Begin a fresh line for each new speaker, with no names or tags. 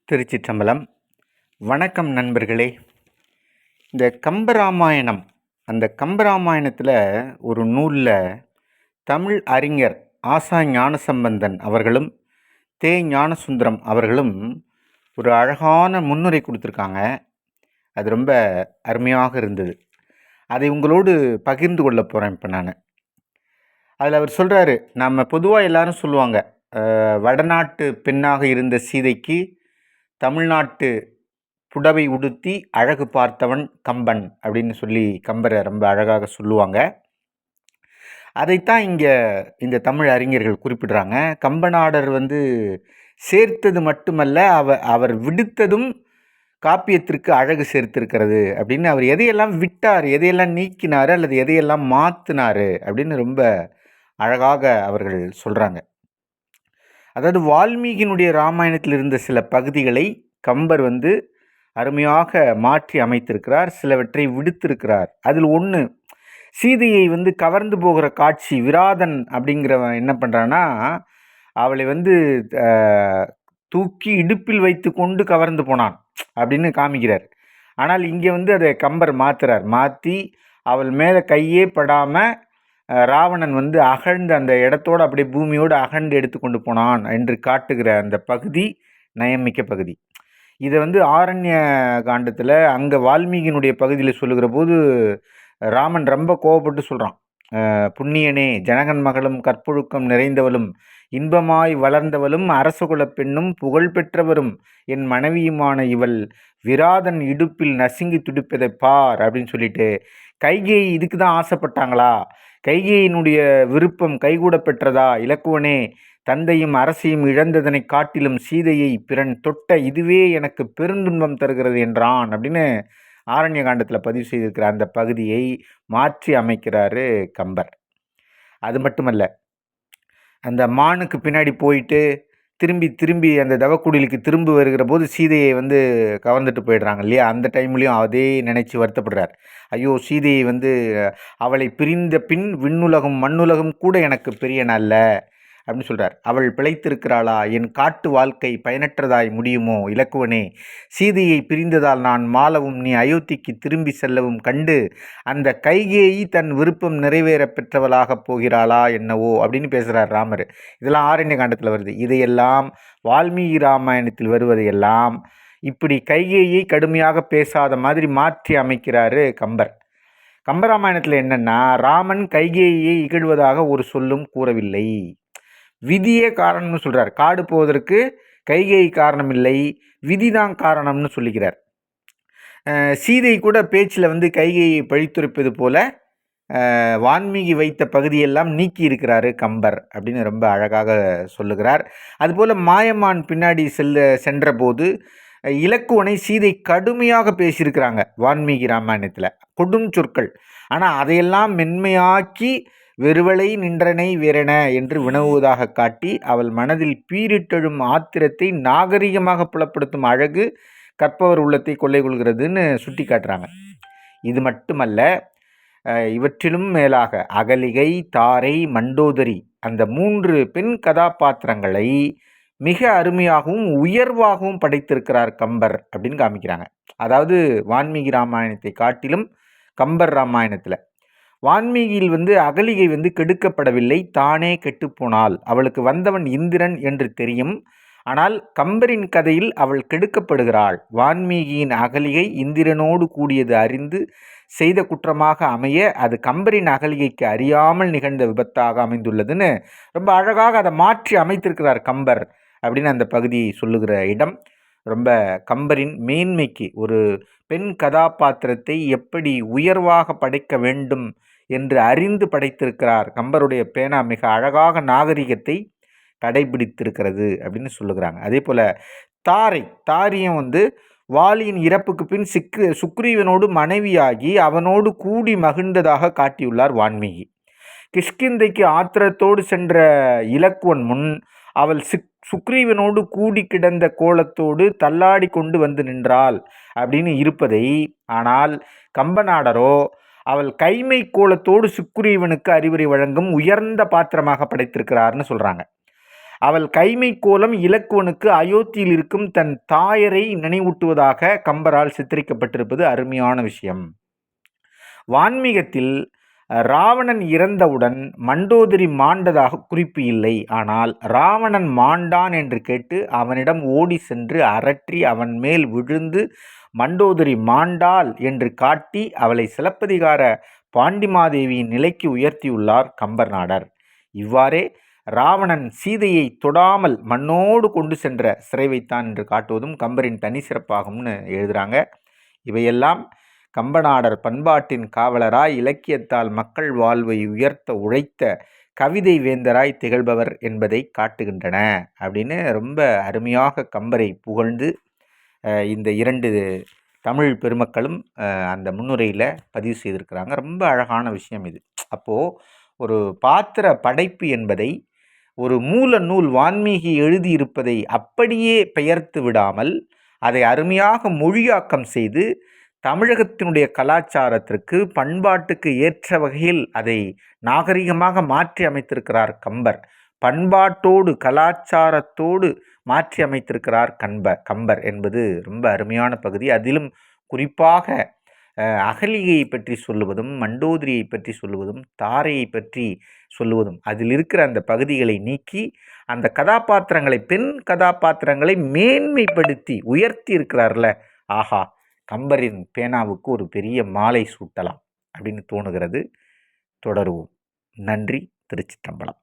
திருச்சிற்றம்பலம். வணக்கம் நண்பர்களே. இந்த கம்பராமாயணம், அந்த கம்பராமாயணத்தில் ஒரு நூலில் தமிழ் அறிஞர் ஆசா ஞானசம்பந்தன் அவர்களும் தே ஞானசுந்தரம் அவர்களும் ஒரு அழகான முன்னுரை கொடுத்துருக்காங்க. அது ரொம்ப அருமையாக இருந்தது. அதை உங்களோடு பகிர்ந்து கொள்ள போகிறேன் இப்போ நான். அதில் அவர் சொல்கிறாரு, நம்ம பொதுவாக எல்லாரும் சொல்லுவாங்க, வடநாட்டு பெண்ணாக இருந்த சீதைக்கு தமிழ்நாட்டு புடவை உடுத்தி அழகு பார்த்தவன் கம்பன் அப்படின்னு சொல்லி கம்பரை ரொம்ப அழகாக சொல்லுவாங்க. அதைத்தான் இங்கே இந்த தமிழ் அறிஞர்கள் குறிப்பிடுறாங்க. கம்பநாடர் சேர்த்தது மட்டுமல்ல, அவர் விடுத்ததும் காப்பியத்திற்கு அழகு சேர்த்திருக்கிறது அப்படின்னு. அவர் எதையெல்லாம் விட்டார், எதையெல்லாம் நீக்கினார், அல்லது எதையெல்லாம் மாற்றினார் அப்படின்னு ரொம்ப அழகாக அவர்கள் சொல்கிறாங்க. அதாவது வால்மீகியினுடைய ராமாயணத்தில் இருந்த சில பகுதிகளை கம்பர் அருமையாக மாற்றி அமைத்திருக்கிறார், சிலவற்றை விடுத்திருக்கிறார். அதில் ஒன்று, சீதையை கவர்ந்து போகிற காட்சி. விராதன் அப்படிங்கிறவன் என்ன பண்ணுறான்னா, அவளை தூக்கி இடுப்பில் வைத்து கொண்டு கவர்ந்து போனான் அப்படின்னு காமிக்கிறார். ஆனால் இங்கே அதை கம்பர் மாற்றுறார். மாற்றி அவள் மேலே கையே படாமல் ராவணன் அகழ்ந்து அந்த இடத்தோடு அப்படியே பூமியோடு அகழ்ந்து எடுத்து கொண்டு போனான் என்று காட்டுகிற அந்த பகுதி நயமிக்க பகுதி. இதை ஆரண்ய காண்டத்தில் அங்கே வால்மீகியினுடைய பகுதியில் சொல்லுகிற போது ராமன் ரொம்ப கோவப்பட்டு சொல்கிறான், புண்ணியனே, ஜனகன் மகளும் கற்பொழுக்கம் நிறைந்தவளும் இன்பமாய் வளர்ந்தவளும் அரசகுல பெண்ணும் புகழ் பெற்றவரும் என் மனைவியுமான இவள் விராதன் இடுப்பில் நசுங்கி துடிப்பதை பார் அப்படின்னு சொல்லிட்டு, கைகேயி இதுக்கு தான் ஆசைப்பட்டாங்களா? கைகேயினுடைய விருப்பம் கைகூட பெற்றதா? இலக்குவனே, தந்தையும் அரசையும் இழந்ததனை காட்டிலும் சீதையை பிறன் தொட்ட இதுவே எனக்கு பெருந்துன்பம் தருகிறது என்றான் அப்படின்னு ஆரண்ய காண்டத்தில் பதிவு செய்திருக்கிற அந்த பகுதியை மாற்றி அமைக்கிறாரு கம்பர். அது மட்டுமல்ல, அந்த மானுக்கு பின்னாடி போயிட்டு திரும்பி திரும்பி அந்த தவக்குடிலுக்கு திரும்பி வருகிற போது சீதையை கவர்ந்துட்டு போயிடுறாங்க இல்லையா? அந்த டைம்லேயும் அதே நினைச்சு வருத்தப்படுறார். ஐயோ, சீதையை அவளை பிரிந்த பின் விண்ணுலகம் மண்ணுலகம் கூட எனக்கு பெரியனல்ல அப்படின்னு சொல்கிறார். அவள் பிழைத்திருக்கிறாளா? என் காட்டு வாழ்க்கை பயனற்றதாய் முடியுமோ? இலக்குவனே, சீதையை பிரிந்ததால் நான் மாலவும் நீ அயோத்திக்கு திரும்பி செல்லவும் கண்டு அந்த கைகேயி தன் விருப்பம் நிறைவேற பெற்றவளாக போகிறாளா என்னவோ அப்படின்னு பேசுகிறார் ராமர். இதெல்லாம் ஆரண்ய காண்டத்தில் வருது. இதையெல்லாம் வால்மீகி ராமாயணத்தில் வருவதையெல்லாம் இப்படி கைகேயை கடுமையாக பேசாத மாதிரி மாற்றி அமைக்கிறாரு கம்பர். கம்பராமாயணத்தில் என்னென்னா, ராமன் கைகேயை இகழ்வதாக ஒரு சொல்லும் கூறவில்லை. விதியே காரணம்னு சொல்கிறார். காடு போவதற்கு கைகேயி காரணம் இல்லை, விதிதான் காரணம்னு சொல்லிக்கிறார். சீதை கூட பேச்சில் கைகேயை பழித்துரைப்பது போல வான்மீகி வைத்த பகுதியெல்லாம் நீக்கி இருக்கிறாரு கம்பர் அப்படின்னு ரொம்ப அழகாக சொல்லுகிறார். அதுபோல் மாயமான் பின்னாடி சென்ற போது இலக்குவனை சீதை கடுமையாக பேசியிருக்கிறாங்க வான்மீகி ராமாயணத்தில், கொடும் சொற்கள். ஆனால் அதையெல்லாம் மென்மையாக்கி வெறுவலை நின்றனை வேறென என்று வினவுவதாக காட்டி அவள் மனதில் பீரிட்டெழும் ஆத்திரத்தை நாகரிகமாக புலப்படுத்தும் அழகு கற்பவர் உள்ளத்தை கொள்ளை கொள்கிறதுன்னு சுட்டி காட்டுறாங்க. இது மட்டுமல்ல, இவற்றிலும் மேலாக அகலிகை, தாரை, மண்டோதரி அந்த 3 பெண் கதாபாத்திரங்களை மிக அருமையாகவும் உயர்வாகவும் படைத்திருக்கிறார் கம்பர் அப்படின்னு காமிக்கிறாங்க. அதாவது வான்மீகி ராமாயணத்தை காட்டிலும் கம்பர் ராமாயணத்தில் வான்மீகியில் அகலிகை கெடுக்கப்படவில்லை, தானே கெட்டுப்போனாள். அவளுக்கு வந்தவன் இந்திரன் என்று தெரியும். ஆனால் கம்பரின் கதையில் அவள் கெடுக்கப்படுகிறாள். வான்மீகியின் அகலிகை இந்திரனோடு கூடியது அறிந்து செய்த குற்றமாக அமைய அது கம்பரின் அகலிகைக்கு அறியாமல் நிகழ்ந்த விபத்தாக அமைந்துள்ளதுன்னு ரொம்ப அழகாக அதை மாற்றி அமைத்திருக்கிறார் கம்பர் அப்படின்னு அந்த பகுதியை சொல்லுகிற இடம் ரொம்ப கம்பரின் மேன்மைக்கு, ஒரு பெண் கதாபாத்திரத்தை எப்படி உயர்வாக படைக்க வேண்டும் என்று அறிந்து படைத்திருக்கிறார் கம்பருடைய பேனா. மிக அழகாக நாகரிகத்தை கடைபிடித்திருக்கிறது அப்படின்னு சொல்லுகிறாங்க. அதே போல் தாரியம் வாலியின் இறப்புக்கு பின் சுக்ரீவனோடு மனைவியாகி அவனோடு கூடி மகிழ்ந்ததாக காட்டியுள்ளார் வான்மீகி. கிஷ்கிந்தைக்கு ஆத்திரத்தோடு சென்ற இலக்குவன் முன் அவள் சுக்ரீவனோடு கூடி கிடந்த கோலத்தோடு தள்ளாடி கொண்டு நின்றாள் அப்படின்னு இருப்பதை, ஆனால் கம்பநாடரோ அவள் கைமை கோலத்தோடு சுக்ரீவனுக்கு அறிவுரை வழங்கும் உயர்ந்த பாத்திரமாக படைத்திருக்கிறார்னு சொல்கிறாங்க. அவள் கைமை கோலம் இலக்குவனுக்கு அயோத்தியில் இருக்கும் தன் தாயரை நினைவூட்டுவதாக கம்பரால் சித்தரிக்கப்பட்டிருப்பது அருமையான விஷயம். வான்மீகத்தில் ராவணன் இறந்தவுடன் மண்டோதரி மாண்டதாக குறிப்பு இல்லை. ஆனால் ராவணன் மாண்டான் என்று கேட்டு அவனிடம் ஓடி சென்று அரற்றி அவன் மேல் விழுந்து மண்டோதரி மாண்டாள் என்று காட்டி அவளை சிலப்பதிகார பாண்டிமாதேவியின் நிலைக்கு உயர்த்தியுள்ளார் கம்பர் நாடர். இவ்வாறே ராவணன் சீதையை தொடாமல் மண்ணோடு கொண்டு சென்ற சிறை வைத்தான் என்று காட்டுவதும் கம்பரின் தனி சிறப்பாகும்னு எழுதுகிறாங்க. இவையெல்லாம் கம்பநாடர் பண்பாட்டின் காவலராய் இலக்கியத்தால் மக்கள் வாழ்வை உயர்த்த உழைத்த கவிதை வேந்தராய் திகழ்பவர் என்பதை காட்டுகின்றன அப்படின்னு ரொம்ப அருமையாக கம்பரை புகழ்ந்து இந்த 2 தமிழ் பெருமக்களும் அந்த முன்னுரையில் பதிவு செய்திருக்கிறாங்க. ரொம்ப அழகான விஷயம் இது. அப்போது ஒரு பாத்திர படைப்பு என்பதை ஒரு மூல நூல் வான்மீகி எழுதியிருப்பதை அப்படியே பெயர்த்து விடாமல் அதை அருமையாக மொழியாக்கம் செய்து தமிழகத்தினுடைய கலாச்சாரத்திற்கு பண்பாட்டுக்கு ஏற்ற வகையில் அதை நாகரிகமாக மாற்றி அமைத்திருக்கிறார் கம்பர். பண்பாட்டோடு கலாச்சாரத்தோடு மாற்றி அமைத்திருக்கிறார் கம்பர் என்பது ரொம்ப அருமையான பகுதி. அதிலும் குறிப்பாக அகலிகையை பற்றி சொல்லுவதும் மண்டோதரியை பற்றி சொல்லுவதும் தாரையை பற்றி சொல்லுவதும் அதில் இருக்கிற அந்த பகுதிகளை நீக்கி அந்த கதாபாத்திரங்களை பெண் கதாபாத்திரங்களை மேன்மைப்படுத்தி உயர்த்தி இருக்கிறார்ல, ஆஹா, கம்பரின் பேனாவுக்கு ஒரு பெரிய மாலை சூட்டலாம் அப்படின்னு தோணுகிறது. தொடருவோம். நன்றி. திருச்சிற்றம்பலம்.